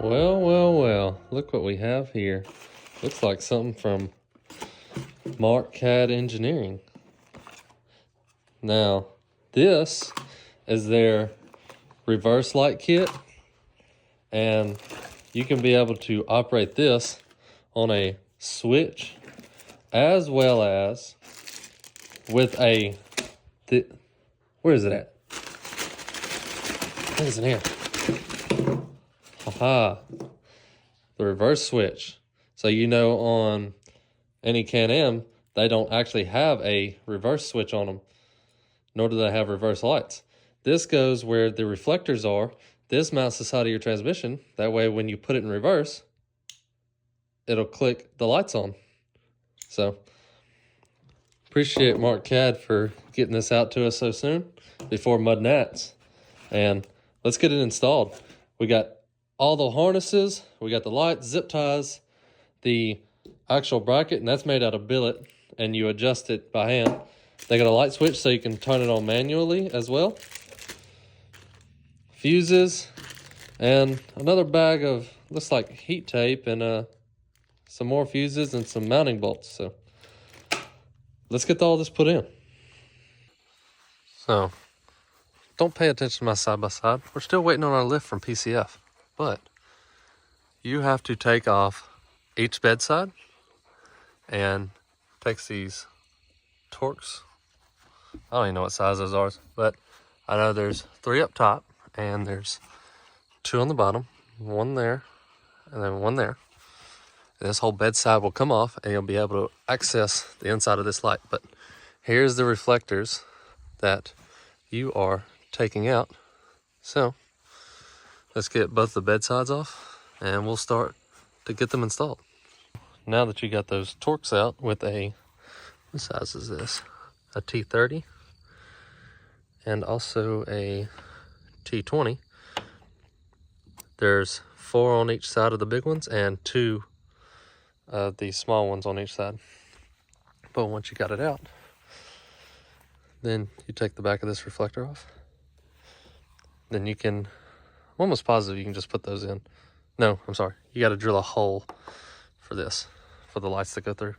Well, look what we have here. Looks like something from MarqCAD Engineering. Now, this is their reverse light kit, and you can be able to operate this on a switch as well as with a, where is it at? What is it here? Aha, the reverse switch. So you know on any Canam, they don't actually have a reverse switch on them, nor do they have reverse lights. This goes where the reflectors are. This mounts the side of your transmission. That way when you put it in reverse, it'll click the lights on. So, appreciate MarqCAD for getting this out to us so soon before mud gnats. And let's get it installed. We got all the harnesses, we got the lights, zip ties, the actual bracket, and that's made out of billet, and you adjust it by hand. They got a light switch so you can turn it on manually as well. Fuses, and another bag of, looks like heat tape, and some more fuses and some mounting bolts. So let's get all this put in. So don't pay attention to my side-by-side. We're still waiting on our lift from PCF, but you have to take off each bedside and takes these Torx. I don't even know what size those are, but I know there's 3 up top and there's 2 on the bottom, 1 there, and then 1 there. And this whole bedside will come off and you'll be able to access the inside of this light. But here's the reflectors that you are taking out. So let's get both the bedsides off and we'll start to get them installed. Now that you got those Torx out with a, what size is this? A T30 and also a T20. There's 4 on each side of the big ones and 2 of the small ones on each side. But once you got it out, then you take the back of this reflector off. Then you can, I'm almost positive you can just put those in. No, I'm sorry. You got to drill a hole for this, for the lights to go through.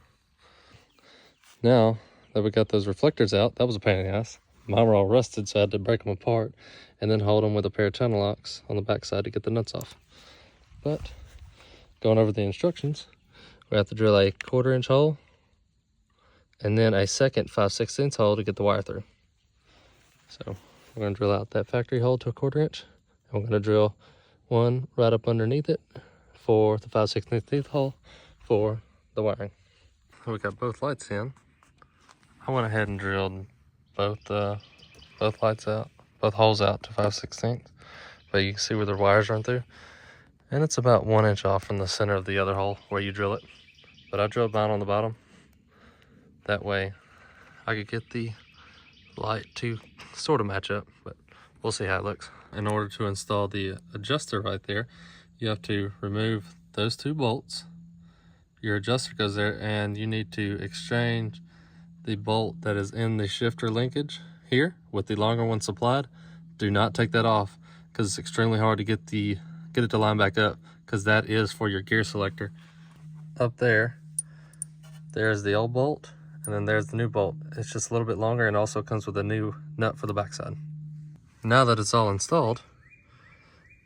Now that we got those reflectors out, that was a pain in the ass. Mine were all rusted, so I had to break them apart and then hold them with a pair of tunnel locks on the back side to get the nuts off. But going over the instructions, we have to drill a 1/4 inch hole and then a second 5/16 hole to get the wire through. So we're going to drill out that factory hole to a 1/4 inch. And we're going to drill one right up underneath it for the 5/16 hole for the wiring. We got both lights in. I went ahead and drilled both lights out, both holes out to 5/16. But you can see where the wires run through. And it's about 1 inch off from the center of the other hole where you drill it. But I drilled mine on the bottom. That way I could get the light to sort of match up, but we'll see how it looks. In order to install the adjuster right there, you have to remove those 2 bolts. Your adjuster goes there, and you need to exchange the bolt that is in the shifter linkage here with the longer one supplied. Do not take that off because it's extremely hard to get it to line back up, because that is for your gear selector. Up there, there's the old bolt, and then there's the new bolt. It's just a little bit longer and also comes with a new nut for the backside. Now that it's all installed,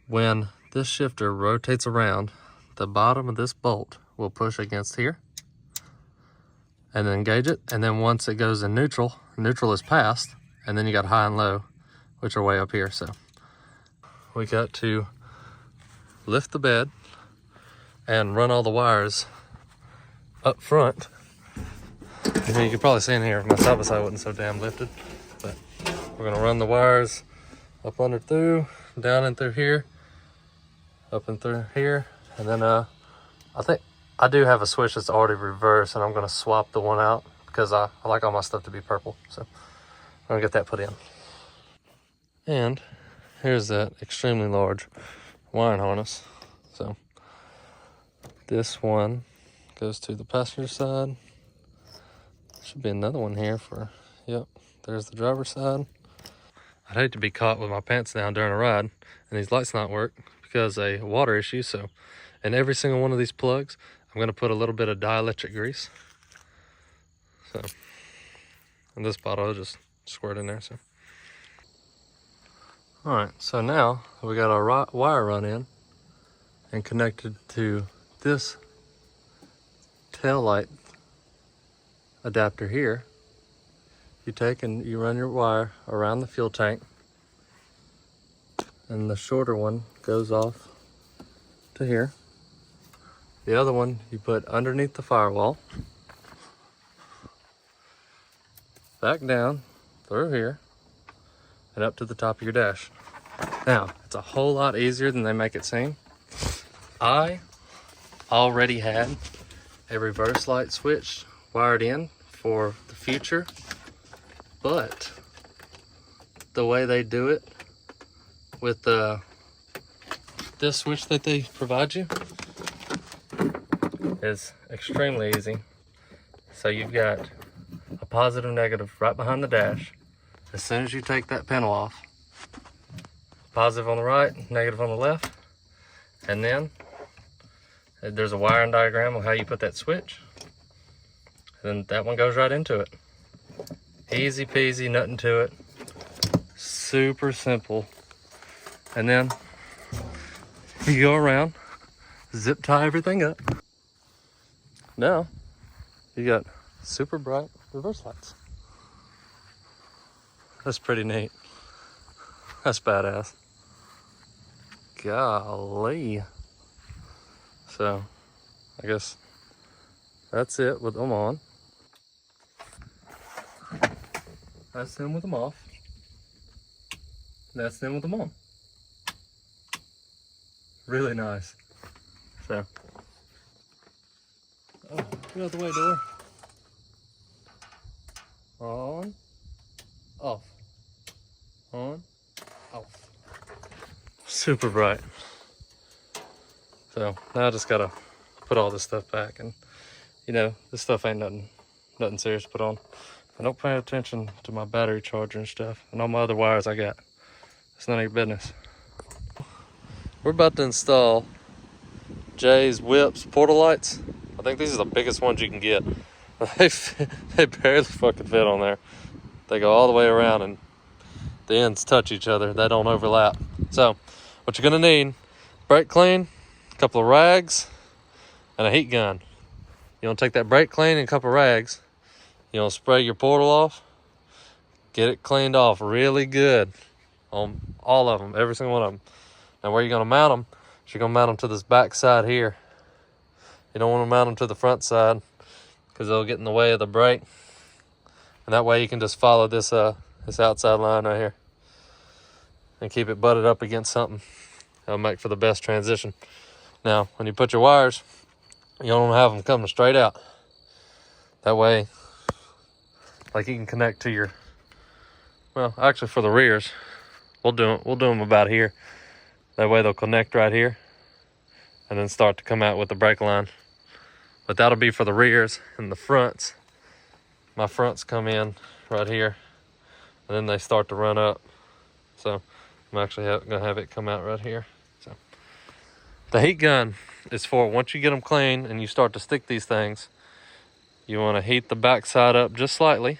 when this shifter rotates around, the bottom of this bolt will push against here and then engage it. And then once it goes in neutral, neutral is passed, and then you got high and low, which are way up here. So we got to lift the bed and run all the wires up front. You can probably see in here if my side-by-side wasn't so damn lifted, but we're gonna run the wires up under through, down and through here, up and through here, and then I think I do have a switch that's already reversed, and I'm gonna swap the one out because I like all my stuff to be purple. So I'm gonna get that put in. And here's that extremely large wiring harness. So this one goes to the passenger side. Should be another one here for, yep, there's the driver's side. I'd hate to be caught with my pants down during a ride and these lights not work, because a water issue. So in every single one of these plugs, I'm going to put a little bit of dielectric grease. So in this bottle, I'll just squirt in there. So all right, so now we got our wire run in and connected to this tail light adapter here. You take and you run your wire around the fuel tank, and the shorter one goes off to here. The other one you put underneath the firewall, back down through here, and up to the top of your dash. Now, it's a whole lot easier than they make it seem. I already had a reverse light switch wired in for the future, but the way they do it with this switch that they provide you is extremely easy. So you've got a positive, negative right behind the dash. As soon as you take that panel off, positive on the right, negative on the left, and then there's a wiring diagram of how you put that switch, and then that one goes right into it. Easy peasy, nothing to it. Super simple. And then you go around, zip tie everything up. Now you got super bright reverse lights. That's pretty neat. That's badass. Golly. So I guess that's it with them on. That's them with them off. That's them with them on. Really nice. So, oh, get out the way, door. On, off. On, off. Super bright. So now I just gotta put all this stuff back, and you know, this stuff ain't nothing serious to put on. I don't pay attention to my battery charger and stuff, and all my other wires I got. It's none of your business. We're about to install Jay's Whipz Portal lights. I think these are the biggest ones you can get. They barely fucking fit on there. They go all the way around and the ends touch each other. They don't overlap. So what you're gonna need, brake clean, a couple of rags, and a heat gun. You wanna take that brake clean and a couple of rags. You wanna spray your portal off, get it cleaned off really good on all of them, every single one of them. Now where you're gonna mount them, is you're gonna mount them to this back side here. You don't wanna mount them to the front side because they'll get in the way of the brake. And that way you can just follow this this outside line right here and keep it butted up against something. That'll make for the best transition. Now, when you put your wires, you don't wanna have them coming straight out. That way, like you can connect to your, well, actually for the rears, we'll do them about here. That way they'll connect right here and then start to come out with the brake line. But that'll be for the rears, and the fronts, my fronts come in right here and then they start to run up. So I'm actually gonna have it come out right here. So the heat gun is for once you get them clean and you start to stick these things, you wanna heat the back side up just slightly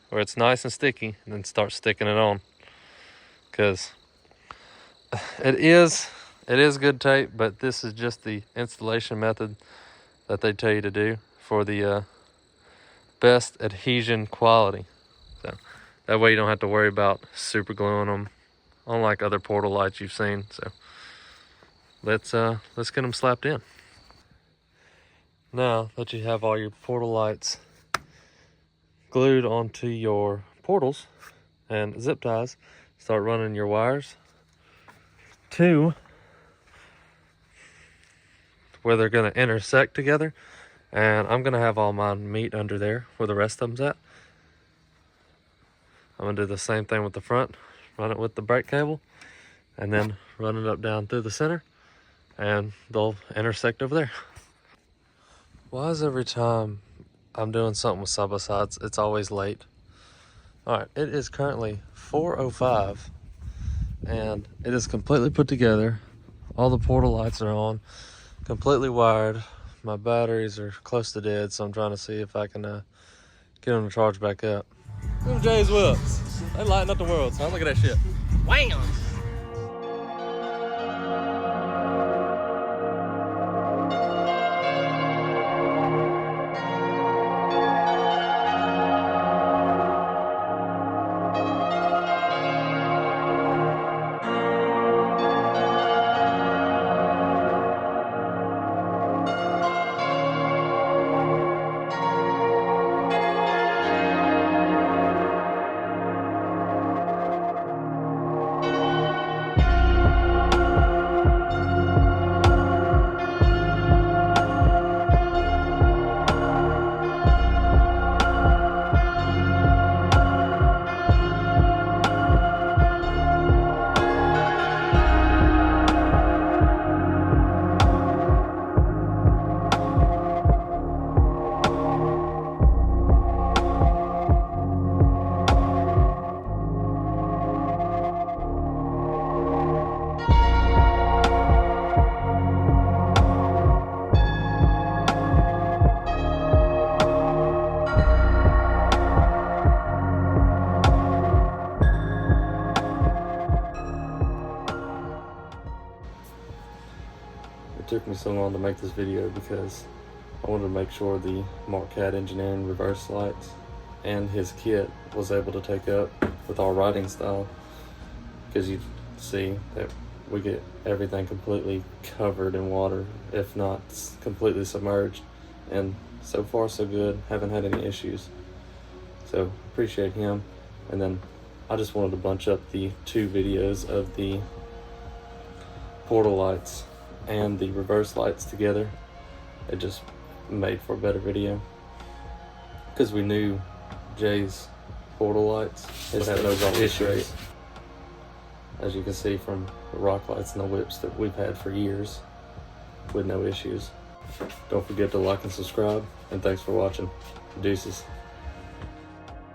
where it's nice and sticky, and then start sticking it on. Because it is good tape, but this is just the installation method that they tell you to do for the best adhesion quality. So that way you don't have to worry about super gluing them, unlike other portal lights you've seen. So let's get them slapped in. Now that you have all your portal lights glued onto your portals and zip ties, start running your wires to where they're going to intersect together, and I'm going to have all mine meet under there where the rest of them's at. I'm going to do the same thing with the front, run it with the brake cable, and then run it up down through the center, and they'll intersect over there. Why is every time I'm doing something with side-by-sides, it's always late? Alright, it is currently 4:05, and it is completely put together. All the portal lights are on, completely wired. My batteries are close to dead, so I'm trying to see if I can get them to charge back up. Them Jay's Whipz. They lighten up the world, son. Look at that shit. Wham! It took me so long to make this video because I wanted to make sure the MarqCAD Engineering reverse lights and his kit was able to take up with our writing style, because you see that we get everything completely covered in water, if not completely submerged, and so far so good, haven't had any issues. So appreciate him. And then I just wanted to bunch up the 2 videos of the portal lights and the reverse lights together. It just made for a better video, because we knew Jay's portal lights has had no issues, as you can see from the rock lights and the Whipz that we've had for years with no issues. Don't forget to like and subscribe, and thanks for watching. Deuces.